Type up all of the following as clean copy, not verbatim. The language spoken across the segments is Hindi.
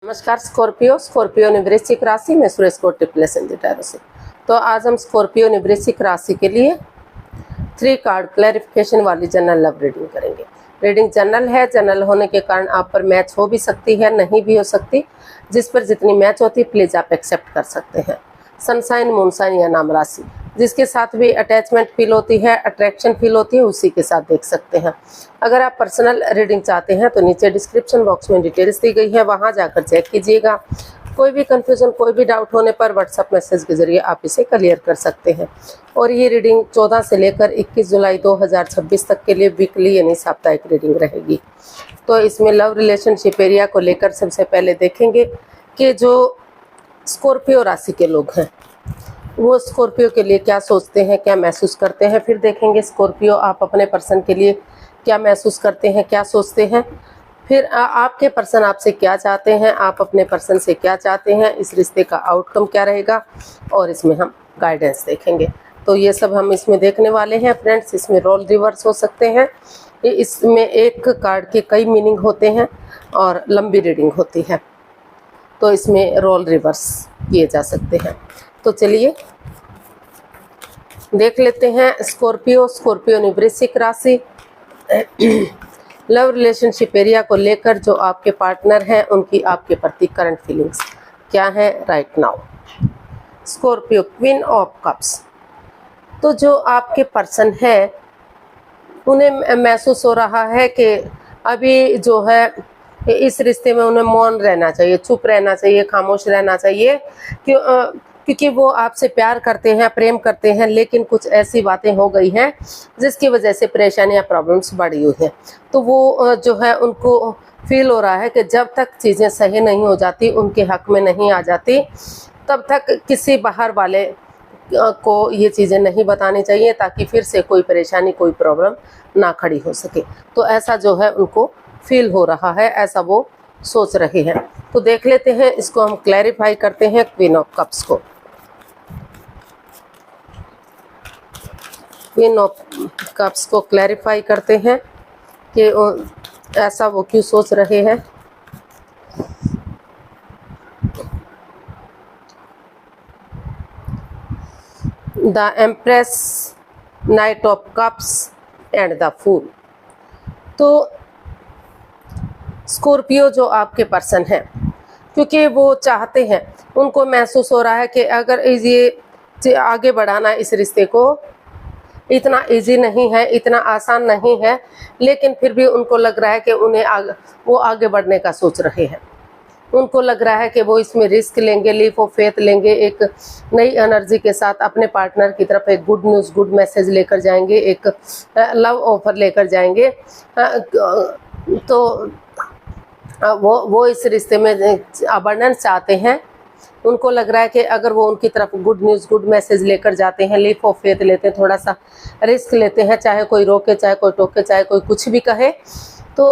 नमस्कार स्कॉर्पियो ने वृश्चिक राशि में सुरेश को ट्रिपलेस इन टैरो से। तो आज हम स्कॉर्पियो ने वृश्चिक राशि के लिए 3 कार्ड क्लैरिफिकेशन वाली जनरल लव रीडिंग करेंगे। रीडिंग जनरल है, जनरल होने के कारण आप पर मैच हो भी सकती है, नहीं भी हो सकती। जिस पर जितनी मैच होती है प्लीज आप एक्सेप्ट कर सकते हैं। सनसाइन, मूनसाइन या नाम राशि, जिसके साथ भी अटैचमेंट फील होती है, अट्रैक्शन फील होती है, उसी के साथ देख सकते हैं। अगर आप पर्सनल रीडिंग चाहते हैं तो नीचे डिस्क्रिप्शन बॉक्स में डिटेल्स दी गई है, वहां जाकर चेक कीजिएगा। कोई भी कंफ्यूजन, कोई भी डाउट होने पर व्हाट्सएप मैसेज के जरिए आप इसे क्लियर कर सकते हैं। और ये रीडिंग 14 से लेकर 21 जुलाई 2026 तक के लिए वीकली यानी साप्ताहिक रीडिंग रहेगी। तो इसमें लव रिलेशनशिप एरिया को लेकर सबसे पहले देखेंगे कि जो स्कॉर्पियो राशि के लोग हैं वो स्कॉर्पियो के लिए क्या सोचते हैं, क्या महसूस करते हैं। फिर देखेंगे स्कॉर्पियो आप अपने पर्सन के लिए क्या महसूस करते हैं, क्या सोचते हैं। फिर आपके पर्सन आपसे क्या चाहते हैं, आप अपने पर्सन से क्या चाहते हैं, इस रिश्ते का आउटकम क्या रहेगा, और इसमें हम गाइडेंस देखेंगे। तो ये सब हम इसमें देखने वाले हैं फ्रेंड्स। इसमें रोल रिवर्स हो सकते हैं, इसमें एक कार्ड के कई मीनिंग होते हैं और लंबी रीडिंग होती है, तो इसमें रोल रिवर्स किए जा सकते हैं। तो चलिए देख लेते हैं स्कॉर्पियो ने वृश्चिक राशि लव रिलेशनशिप एरिया को लेकर जो आपके पार्टनर हैं उनकी आपके प्रति करंट फीलिंग्स क्या है right now. Scorpio, queen of cups, तो जो आपके पर्सन है उन्हें महसूस हो रहा है कि अभी जो है इस रिश्ते में उन्हें मौन रहना चाहिए, चुप रहना चाहिए, खामोश रहना चाहिए, क्योंकि वो आपसे प्यार करते हैं, प्रेम करते हैं, लेकिन कुछ ऐसी बातें हो गई हैं जिसकी वजह से परेशानियां, प्रॉब्लम्स बढ़ी हुई हैं। तो वो जो है उनको फील हो रहा है कि जब तक चीज़ें सही नहीं हो जाती, उनके हक में नहीं आ जाती, तब तक किसी बाहर वाले को ये चीज़ें नहीं बतानी चाहिए, ताकि फिर से कोई परेशानी, कोई प्रॉब्लम ना खड़ी हो सके। तो ऐसा जो है उनको फील हो रहा है, ऐसा वो सोच रहे हैं। तो देख लेते हैं, इसको हम क्लैरिफाई करते हैं क्वीन ऑफ कप्स को। क्वीन ऑफ कप्स को क्लैरिफाई करते हैं कि ऐसा वो क्यों सोच रहे हैं। The empress, knight of cups and the fool. तो स्कॉर्पियो जो आपके पर्सन हैं, क्योंकि वो चाहते हैं, उनको महसूस हो रहा है कि अगर ये आगे बढ़ाना इस रिश्ते को इतना इजी नहीं है, इतना आसान नहीं है, लेकिन फिर भी उनको लग रहा है कि वो आगे बढ़ने का सोच रहे हैं। उनको लग रहा है कि वो इसमें रिस्क लेंगे, लीप ऑफ फेथ लेंगे, एक नई एनर्जी के साथ अपने पार्टनर की तरफ एक गुड न्यूज़, गुड मैसेज लेकर जाएंगे, एक लव ऑफर लेकर जाएंगे। तो वो इस रिश्ते में अबंडेंस चाहते हैं। उनको लग रहा है कि अगर वो उनकी तरफ गुड न्यूज़, गुड मैसेज लेकर जाते हैं, लीप ऑफ फेथ लेते हैं, थोड़ा सा रिस्क लेते हैं, चाहे कोई रोके, चाहे कोई टोके, चाहे कोई कुछ भी कहे, तो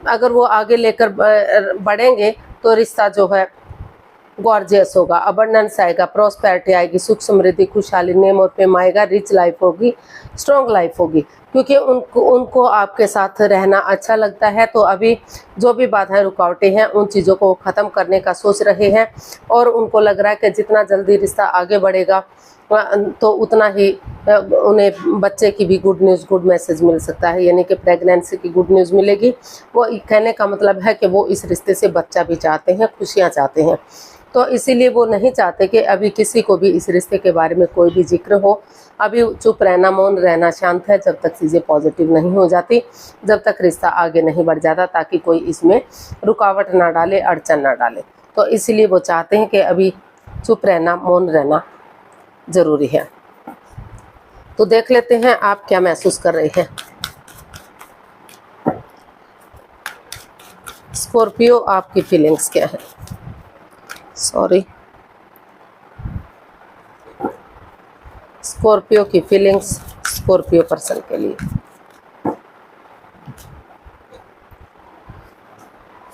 अगर वो आगे लेकर बढ़ेंगे तो रिश्ता जो है गॉर्जियस होगा, अबंडेंस आएगा, प्रॉस्पेरिटी आएगी, सुख समृद्धि, खुशहाली, नेम और फेम आएगा, रिच लाइफ होगी, स्ट्रॉन्ग लाइफ होगी, क्योंकि उनको आपके साथ रहना अच्छा लगता है। तो अभी जो भी बाधाएं, रुकावटें हैं, उन चीज़ों को ख़त्म करने का सोच रहे हैं, और उनको लग रहा है कि जितना जल्दी रिश्ता आगे बढ़ेगा तो उतना ही उन्हें बच्चे की भी गुड न्यूज़, गुड मैसेज मिल सकता है, यानी कि प्रेगनेंसी की गुड न्यूज़ मिलेगी। वो कहने का मतलब है कि वो इस रिश्ते से बच्चा भी चाहते हैं, खुशियाँ चाहते हैं। तो इसीलिए वो नहीं चाहते कि अभी किसी को भी इस रिश्ते के बारे में कोई भी जिक्र हो। अभी चुप रहना, मौन रहना, शांत है, जब तक चीज़ें पॉजिटिव नहीं हो जाती, जब तक रिश्ता आगे नहीं बढ़ जाता, ताकि कोई इसमें रुकावट ना डाले, अड़चन ना डाले। तो इसीलिए वो चाहते हैं कि अभी चुप रहना, मौन रहना ज़रूरी है। तो देख लेते हैं आप क्या महसूस कर रहे हैं। स्कॉर्पियो, आपकी फीलिंग्स क्या है। स्कॉर्पियो की फीलिंग्स स्कॉर्पियो पर्सन के लिए।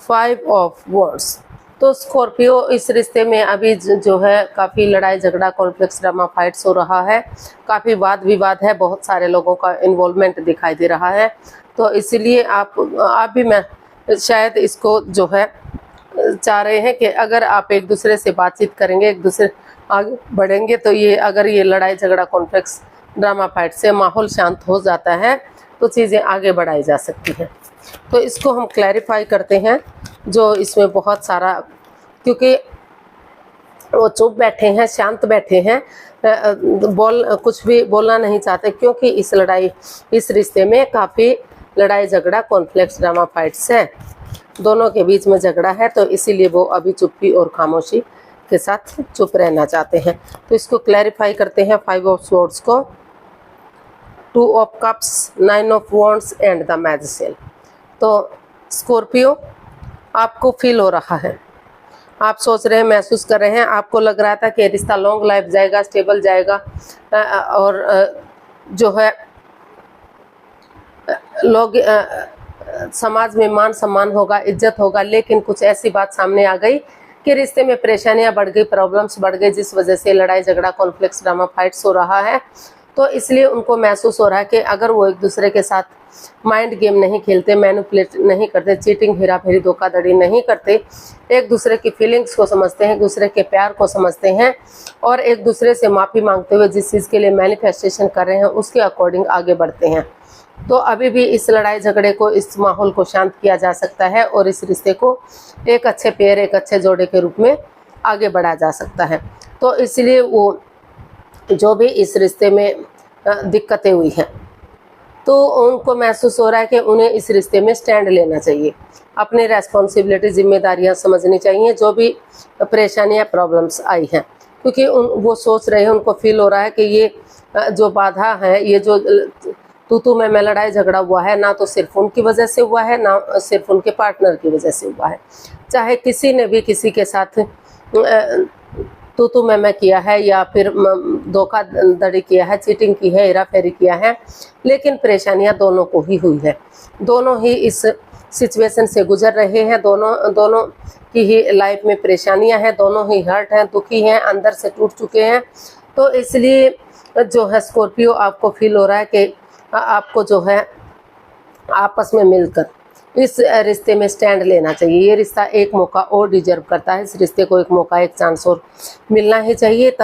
5 ऑफ वॉन्ड्स, तो स्कॉर्पियो इस रिश्ते में अभी जो है काफ़ी लड़ाई झगड़ा, कॉन्फ्लिक्ट्स, ड्रामा, फाइट्स हो रहा है, काफ़ी वाद विवाद है, बहुत सारे लोगों का इन्वॉल्वमेंट दिखाई दे रहा है। तो इसीलिए आप भी शायद इसको जो है चाह रहे हैं कि अगर आप एक दूसरे से बातचीत करेंगे, एक दूसरे आगे बढ़ेंगे, तो ये अगर ये लड़ाई झगड़ा कॉन्फ्लिक्ट ड्रामा फाइट से माहौल शांत हो जाता है तो चीज़ें आगे बढ़ाई जा सकती हैं। तो इसको हम क्लैरिफाई करते हैं। जो इसमें बहुत सारा, क्योंकि वो चुप बैठे हैं, शांत बैठे हैं, कुछ भी बोलना नहीं चाहते, क्योंकि इस रिश्ते में काफ़ी लड़ाई झगड़ा कॉन्फ्लिक्ट ड्रामा फाइट्स है, दोनों के बीच में झगड़ा है। तो इसीलिए वो अभी चुप्पी और खामोशी के साथ चुप रहना चाहते हैं। तो इसको क्लैरिफाई करते हैं 5 ऑफ स्वॉर्ड्स को, 2 of cups, 9 of wands and the magician. तो स्कॉर्पियो, आपको फील हो रहा है, आप सोच रहे हैं, महसूस कर रहे हैं, आपको लग रहा था कि रिश्ता लॉन्ग लाइफ जाएगा, स्टेबल जाएगा, और जो है लोग समाज में मान सम्मान होगा, इज्जत होगा। लेकिन कुछ ऐसी बात सामने आ गई कि रिश्ते में परेशानियां बढ़ गई, प्रॉब्लम्स बढ़ गई, जिस वजह से लड़ाई झगड़ा कॉन्फ्लिक्ट ड्रामा फाइट्स हो रहा है। तो इसलिए उनको महसूस हो रहा है कि अगर वो एक दूसरे के साथ माइंड गेम नहीं खेलते, मैनिपुलेट नहीं करते, चीटिंग, हेराफेरी, धोखाधड़ी नहीं करते, एक दूसरे की फीलिंग्स को समझते हैं, एक दूसरे के प्यार को समझते हैं, और एक दूसरे से माफ़ी मांगते हुए जिस चीज़ के लिए मैनिफेस्टेशन कर रहे हैं उसके अकॉर्डिंग आगे बढ़ते हैं, तो अभी भी इस लड़ाई झगड़े को, इस माहौल को शांत किया जा सकता है और इस रिश्ते को एक अच्छे पेयर, एक अच्छे जोड़े के रूप में आगे बढ़ाया जा सकता है। तो इसलिए वो जो भी इस रिश्ते में दिक्कतें हुई हैं, तो उनको महसूस हो रहा है कि उन्हें इस रिश्ते में स्टैंड लेना चाहिए, अपनी रेस्पॉन्सिबिलिटी, जिम्मेदारियां समझनी चाहिए, जो भी परेशानियां, प्रॉब्लम्स आई हैं, क्योंकि वो सोच रहे हैं, उनको फील हो रहा है कि ये जो बाधा है, ये जो तू में लड़ाई झगड़ा हुआ है, ना तो सिर्फ उनकी वजह से हुआ है, ना सिर्फ उनके पार्टनर की वजह से हुआ है, चाहे किसी ने भी किसी के साथ तू मैं किया है, या फिर धोखाधड़ी किया है, चीटिंग की है, हेराफेरी किया है, लेकिन परेशानियां दोनों को ही हुई है, दोनों ही इस सिचुएशन से गुजर रहे हैं, दोनों की ही लाइफ में परेशानियां हैं, दोनों ही हर्ट हैं, दुखी हैं, अंदर से टूट चुके हैं। तो इसलिए जो है स्कॉर्पियो, आपको फील हो रहा है कि आपको जो है आपस में मिलकर इस रिश्ते में स्टैंड लेना चाहिए। ये रिश्ता एक मौका और डिजर्व करता है, इस रिश्ते को एक मौका, एक चांस और मिलना ही चाहिए।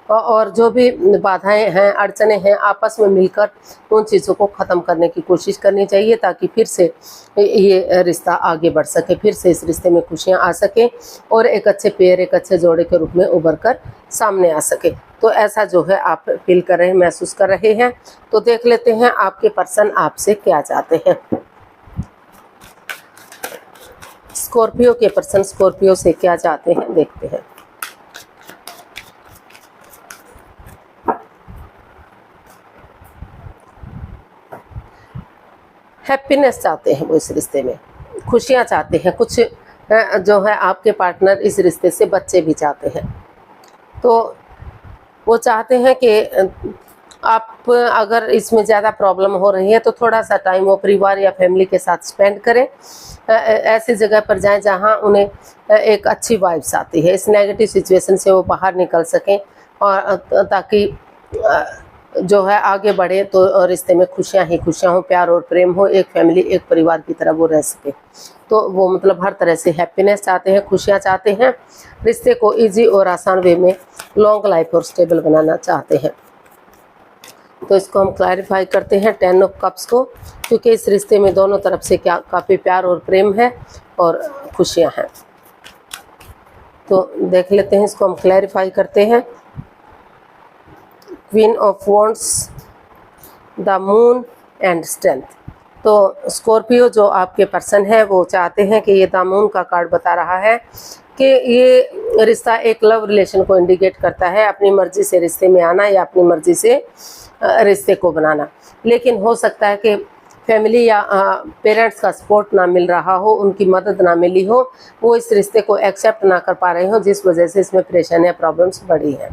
और जो भी बाधाएं हैं, अड़चने हैं, आपस में मिलकर उन चीज़ों को ख़त्म करने की कोशिश करनी चाहिए, ताकि फिर से ये रिश्ता आगे बढ़ सके, फिर से इस रिश्ते में खुशियाँ आ सके और एक अच्छे पेयर, एक अच्छे जोड़े के रूप में उभर कर सामने आ सके। तो ऐसा जो है आप फील कर रहे हैं, महसूस कर रहे हैं। तो देख लेते हैं आपके पर्सन आपसे क्या चाहते हैं। स्कॉर्पियो के पर्सन स्कॉर्पियो से क्या चाहते हैं, देखते हैं। हैप्पीनेस चाहते हैं वो इस रिश्ते में, खुशियां चाहते हैं, कुछ जो है आपके पार्टनर इस रिश्ते से बच्चे भी चाहते हैं। तो वो चाहते हैं कि आप अगर इसमें ज़्यादा प्रॉब्लम हो रही है तो थोड़ा सा टाइम वो परिवार या फैमिली के साथ स्पेंड करें, ऐसी जगह पर जाएं जहां उन्हें एक अच्छी वाइब्स आती है, इस नेगेटिव सिचुएशन से वो बाहर निकल सकें, और ताकि जो है आगे बढ़े, तो रिश्ते में खुशियां ही खुशियां हो, प्यार और प्रेम हो, एक फैमिली, एक परिवार की तरह वो रह सके। तो वो मतलब हर तरह से हैप्पीनेस चाहते हैं, खुशियां चाहते हैं, रिश्ते को इजी और आसान वे में लॉन्ग लाइफ और स्टेबल बनाना चाहते हैं। तो इसको हम क्लैरिफाई करते हैं 10 ऑफ कप्स को, क्योंकि इस रिश्ते में दोनों तरफ से काफ़ी प्यार और प्रेम है और खुशियां हैं। तो देख लेते हैं, इसको हम क्लैरिफाई करते हैं। Queen of wands, the moon and strength. तो स्कॉर्पियो जो आपके पर्सन है वो चाहते हैं कि, ये द मून का कार्ड बता रहा है कि ये रिश्ता एक लव रिलेशन को इंडिकेट करता है, अपनी मर्जी से रिश्ते में आना या अपनी मर्जी से रिश्ते को बनाना। लेकिन हो सकता है कि फैमिली या पेरेंट्स का सपोर्ट ना मिल रहा हो, उनकी मदद ना मिली हो, वो इस रिश्ते को एक्सेप्ट ना कर पा रहे हो, जिस वजह से इसमें परेशानियाँ, प्रॉब्लम्स बढ़ी हैं,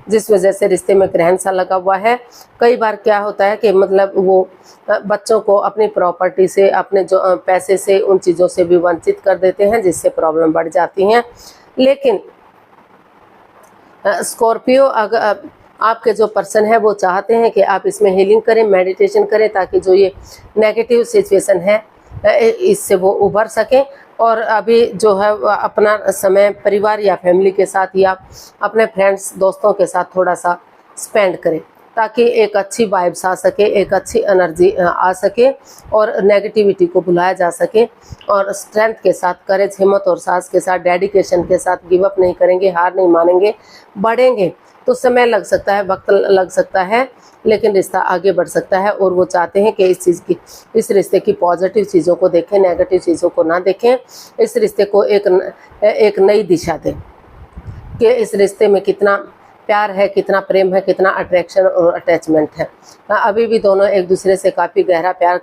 जिस वजह से रिश्ते में ग्रहण सा लगा हुआ है। कई बार क्या होता है कि मतलब वो बच्चों को अपनी प्रॉपर्टी से, अपने जो पैसे से, उन चीज़ों से भी वंचित कर देते हैं, जिससे प्रॉब्लम बढ़ जाती हैं। लेकिन स्कॉर्पियो, अगर आपके जो पर्सन है वो चाहते हैं कि आप इसमें हीलिंग करें, मेडिटेशन करें, ताकि जो ये नेगेटिव सिचुएशन है इससे वो उभर सकें और अभी जो है अपना समय परिवार या फैमिली के साथ या अपने फ्रेंड्स दोस्तों के साथ थोड़ा सा स्पेंड करें, ताकि एक अच्छी वाइब्स आ सके, एक अच्छी एनर्जी आ सके और नेगेटिविटी को भुलाया जा सके। और स्ट्रेंथ के साथ, करेज, हिम्मत और साहस के साथ, डेडिकेशन के साथ गिव अप नहीं करेंगे, हार नहीं मानेंगे, बढ़ेंगे। तो समय लग सकता है, वक्त लग सकता है, लेकिन रिश्ता आगे बढ़ सकता है। और वो चाहते हैं कि इस रिश्ते की पॉजिटिव चीज़ों को देखें, नेगेटिव चीज़ों को ना देखें। इस रिश्ते को एक नई दिशा दें कि इस रिश्ते में कितना प्यार है, कितना प्रेम है, कितना अट्रैक्शन और अटैचमेंट है। अभी भी दोनों एक दूसरे से काफ़ी गहरा प्यार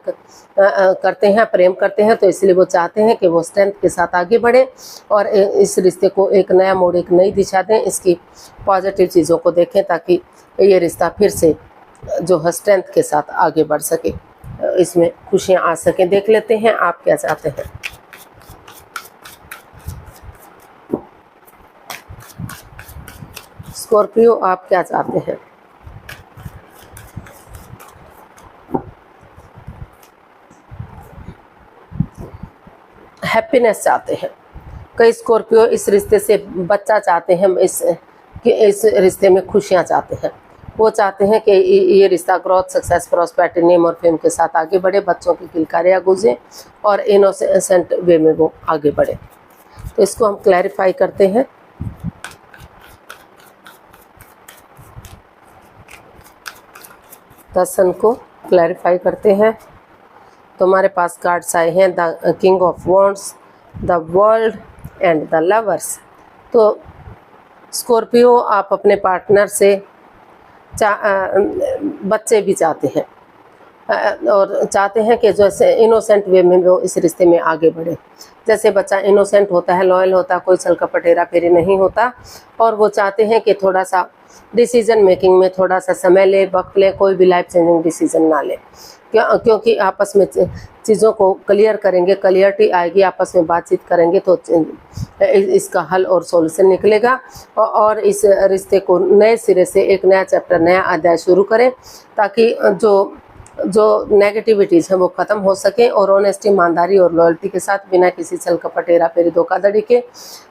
करते हैं, प्रेम करते हैं। तो इसलिए वो चाहते हैं कि वो स्ट्रेंथ के साथ आगे बढ़े और इस रिश्ते को एक नया मोड़, एक नई दिशा दें, इसकी पॉजिटिव चीज़ों को देखें, ताकि ये रिश्ता फिर से जो है स्ट्रेंथ के साथ आगे बढ़ सके, इसमें खुशियाँ आ सकें। देख लेते हैं आप क्या चाहते हैं। स्कॉर्पियो, आप क्या चाहते हैं? हैप्पीनेस चाहते हैं। कई स्कॉर्पियो इस रिश्ते से बच्चा चाहते हैं, इस रिश्ते में खुशियां चाहते हैं। वो चाहते हैं कि ये रिश्ता ग्रोथ, सक्सेस, प्रॉस्पेरिटी, नेम और फेम के साथ आगे बढ़े, बच्चों की किलकारियाँ गूंजे और इनोसेंट वे में वो आगे बढ़े। तो इसको हम क्लैरिफाई करते हैं। दर्शन को क्लैरिफाई करते हैं। तो हमारे पास कार्ड्स आए हैं the king of wands, the world and the lovers. तो स्कॉर्पियो, आप अपने पार्टनर से बच्चे भी चाहते हैं और चाहते हैं कि जैसे इनोसेंट वे में वो इस रिश्ते में आगे बढ़े। जैसे बच्चा इनोसेंट होता है, लॉयल होता है, कोई छल कपट हेरा फेरी नहीं होता। और वो चाहते हैं कि थोड़ा सा डिसीजन मेकिंग में थोड़ा सा समय ले, वक्त ले, कोई भी लाइफ चेंजिंग डिसीजन ना ले, क्योंकि आपस में चीज़ों को क्लियर करेंगे, क्लियरिटी आएगी, आपस में बातचीत करेंगे तो इसका हल और सॉल्यूशन निकलेगा। और इस रिश्ते को नए सिरे से एक नया चैप्टर, नया अध्याय शुरू करें, ताकि जो नेगेटिविटीज़ हैं वो ख़त्म हो सके और ऑनेस्टी, ईमानदारी और लॉयल्टी के साथ, बिना किसी छल कपट हेरा फेरी धोखाधड़ी के,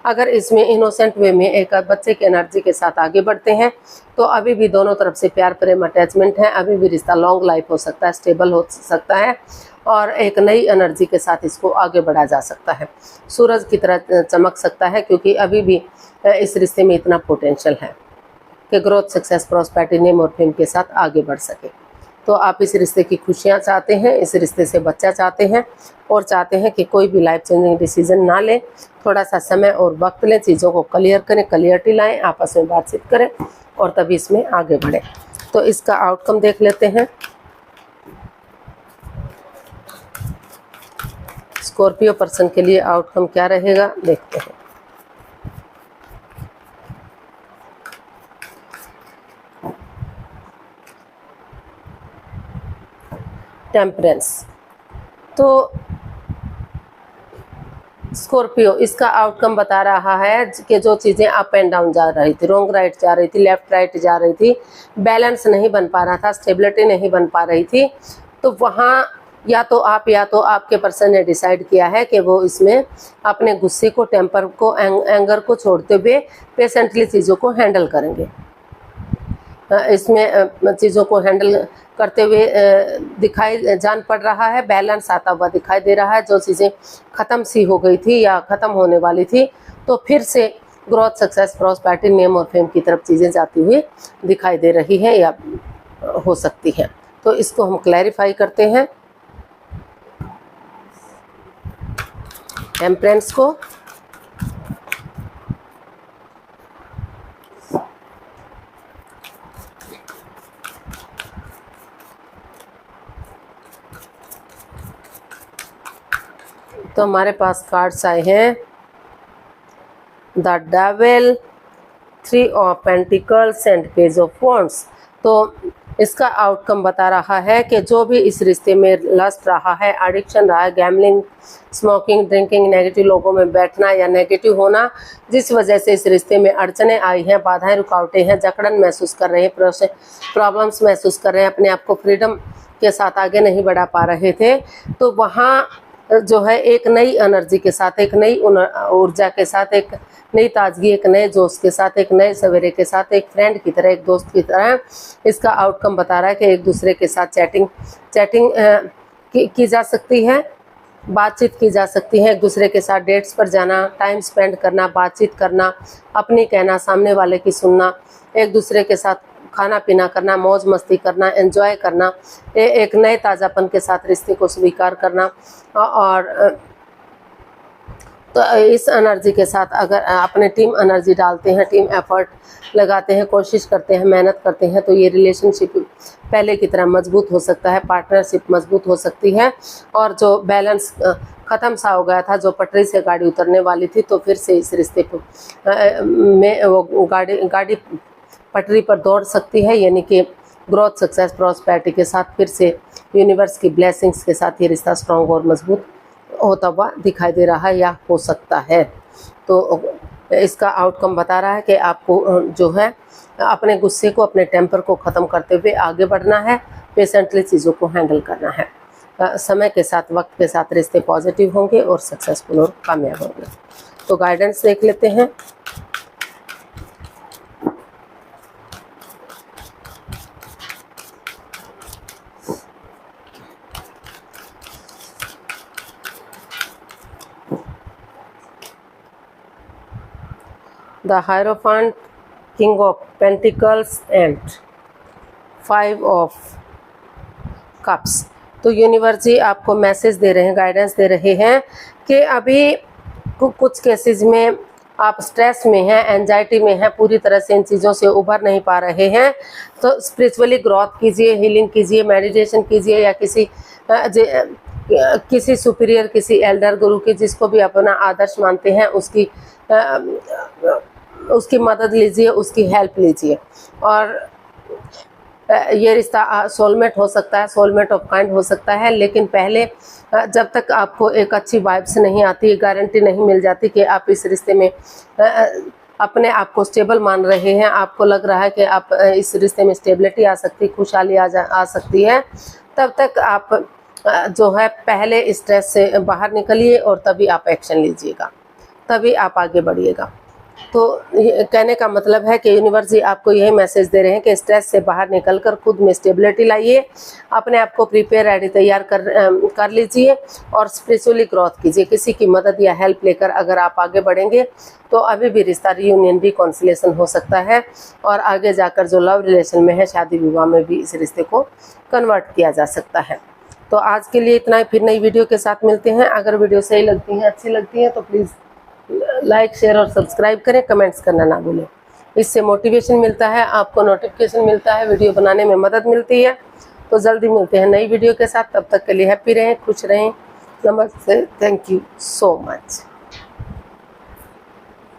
अगर इसमें इनोसेंट वे में एक बच्चे की एनर्जी के साथ आगे बढ़ते हैं तो अभी भी दोनों तरफ से प्यार, प्रेम, अटैचमेंट है। अभी भी रिश्ता लॉन्ग लाइफ हो सकता है, स्टेबल हो सकता है और एक नई एनर्जी के साथ इसको आगे बढ़ा जा सकता है। सूरज की तरह चमक सकता है, क्योंकि अभी भी इस रिश्ते में इतना पोटेंशियल है कि ग्रोथ, सक्सेस, प्रॉस्पेरिटी, नेम और फेम के साथ आगे बढ़ सके। तो आप इस रिश्ते की खुशियाँ चाहते हैं, इस रिश्ते से बच्चा चाहते हैं और चाहते हैं कि कोई भी लाइफ चेंजिंग डिसीजन ना लें, थोड़ा सा समय और वक्त लें, चीज़ों को क्लियर करें, क्लियरिटी लाएं, आपस में बातचीत करें और तभी इसमें आगे बढ़ें। तो इसका आउटकम देख लेते हैं। स्कॉर्पियो पर्सन के लिए आउटकम क्या रहेगा, देखते हैं। टेम्परेंस। तो स्कॉर्पियो, इसका आउटकम बता रहा है कि जो चीज़ें अप एंड डाउन जा रही थी, रॉन्ग राइट जा रही थी, लेफ्ट राइट जा रही थी, बैलेंस नहीं बन पा रहा था, स्टेबिलिटी नहीं बन पा रही थी, तो वहाँ या तो आपके पर्सन ने डिसाइड किया है कि वो इसमें अपने गुस्से को, टेम्पर को, एंगर को छोड़ते हुए पेशेंटली चीज़ों को हैंडल करेंगे। इसमें चीज़ों को हैंडल करते हुए जान पड़ रहा है, बैलेंस आता हुआ दिखाई दे रहा है। जो चीज़ें ख़त्म सी हो गई थी या ख़त्म होने वाली थी, तो फिर से ग्रोथ, सक्सेस, प्रॉस्पेरिटी, नेम और फेम की तरफ चीज़ें जाती हुई दिखाई दे रही हैं या हो सकती हैं। तो इसको हम क्लैरिफाई करते हैं। टेम्परेंस को तो हमारे पास कार्ड्स आए हैं the devil, 3 of pentacles and page of wands. तो इसका आउटकम बता रहा है कि जो भी इस रिश्ते में लस्ट रहा है, एडिक्शन रहा है, गैम्बलिंग, स्मोकिंग, ड्रिंकिंग, नेगेटिव लोगों में बैठना या नेगेटिव होना, जिस वजह से इस रिश्ते में अड़चनें आई हैं, बाधाएं, रुकावटें हैं, जकड़न महसूस कर रहे हैं, प्रॉब्लम्स महसूस कर रहे हैं, अपने आप को फ्रीडम के साथ आगे नहीं बढ़ा पा रहे थे, तो वहाँ जो है एक नई एनर्जी के साथ, एक नई ऊर्जा के साथ, एक नई ताजगी, एक नए जोश के साथ, एक नए सवेरे के साथ, एक फ्रेंड की तरह, एक दोस्त की तरह इसका आउटकम बता रहा है कि एक दूसरे के साथ चैटिंग की जा सकती है, बातचीत की जा सकती है, एक दूसरे के साथ डेट्स पर जाना, टाइम स्पेंड करना, बातचीत करना, अपनी कहना, सामने वाले की सुनना, एक दूसरे के साथ खाना पीना करना, मौज मस्ती करना, एंजॉय करना, एक नए ताज़ापन के साथ रिश्ते को स्वीकार करना। और तो इस एनर्जी के साथ अगर अपने टीम एनर्जी डालते हैं, टीम एफर्ट लगाते हैं, कोशिश करते हैं, मेहनत करते हैं, तो ये रिलेशनशिप पहले की तरह मजबूत हो सकता है, पार्टनरशिप मजबूत हो सकती है। और जो बैलेंस ख़त्म सा हो गया था, जो पटरी से गाड़ी उतरने वाली थी, तो फिर से इस रिश्ते में वो गाड़ी पटरी पर दौड़ सकती है, यानी कि ग्रोथ, सक्सेस, प्रॉस्पेरिटी के साथ फिर से यूनिवर्स की ब्लेसिंग्स के साथ ये रिश्ता स्ट्रॉन्ग और मजबूत होता हुआ दिखाई दे रहा है या हो सकता है। तो इसका आउटकम बता रहा है कि आपको जो है अपने गुस्से को, अपने टेम्पर को ख़त्म करते हुए आगे बढ़ना है, पेशेंटली चीज़ों को हैंडल करना है। समय के साथ, वक्त के साथ रिश्ते पॉजिटिव होंगे और सक्सेसफुल और कामयाब होंगे। तो गाइडेंस देख लेते हैं। The Hierophant, King of Pentacles and 5 of Cups। तो यूनिवर्स जी आपको मैसेज दे रहे हैं, गाइडेंस दे रहे हैं कि अभी कुछ केसेस में आप स्ट्रेस में हैं, एंजाइटी में हैं, पूरी तरह से इन चीज़ों से उभर नहीं पा रहे हैं। तो स्पिरिचुअली ग्रोथ कीजिए, हीलिंग कीजिए, मेडिटेशन कीजिए, या किसी सुपीरियर, किसी एल्डर गुरु की, जिसको भी अपना आदर्श मानते हैं, उसकी मदद लीजिए, उसकी हेल्प लीजिए। और ये रिश्ता सोलमेट हो सकता है, सोलमेट ऑफ काइंड हो सकता है, लेकिन पहले जब तक आपको एक अच्छी वाइब्स नहीं आती, गारंटी नहीं मिल जाती कि आप इस रिश्ते में अपने आप को स्टेबल मान रहे हैं, आपको लग रहा है कि आप इस रिश्ते में स्टेबिलिटी आ सकती, खुशहाली आ सकती है, तब तक आप जो है पहले स्ट्रेस से बाहर निकलिए और तभी आप एक्शन लीजिएगा, तभी आप आगे बढ़िएगा। तो कहने का मतलब है कि यूनिवर्स जी आपको यही मैसेज दे रहे हैं कि स्ट्रेस से बाहर निकलकर खुद में स्टेबिलिटी लाइए, अपने आप को प्रिपेयर रेडी तैयार कर लीजिए और स्पिरिचुअली ग्रोथ कीजिए। किसी की मदद या हेल्प लेकर अगर आप आगे बढ़ेंगे तो अभी भी रिश्ता रियूनियन, रिकॉन्सिलेशन हो सकता है, और आगे जाकर जो लव रिलेशन में है, शादी विवाह में भी इस रिश्ते को कन्वर्ट किया जा सकता है। तो आज के लिए इतना ही, फिर नई वीडियो के साथ मिलते हैं। अगर वीडियो सही लगती है, अच्छी लगती है, तो प्लीज़ लाइक, शेयर और सब्सक्राइब करें, कमेंट्स करना ना भूलें। इससे मोटिवेशन मिलता है, आपको नोटिफिकेशन मिलता है, वीडियो बनाने में मदद मिलती है। तो जल्दी मिलते हैं नई वीडियो के साथ, तब तक के लिए हैप्पी रहें, खुश रहें। नमस्ते, थैंक यू सो मच।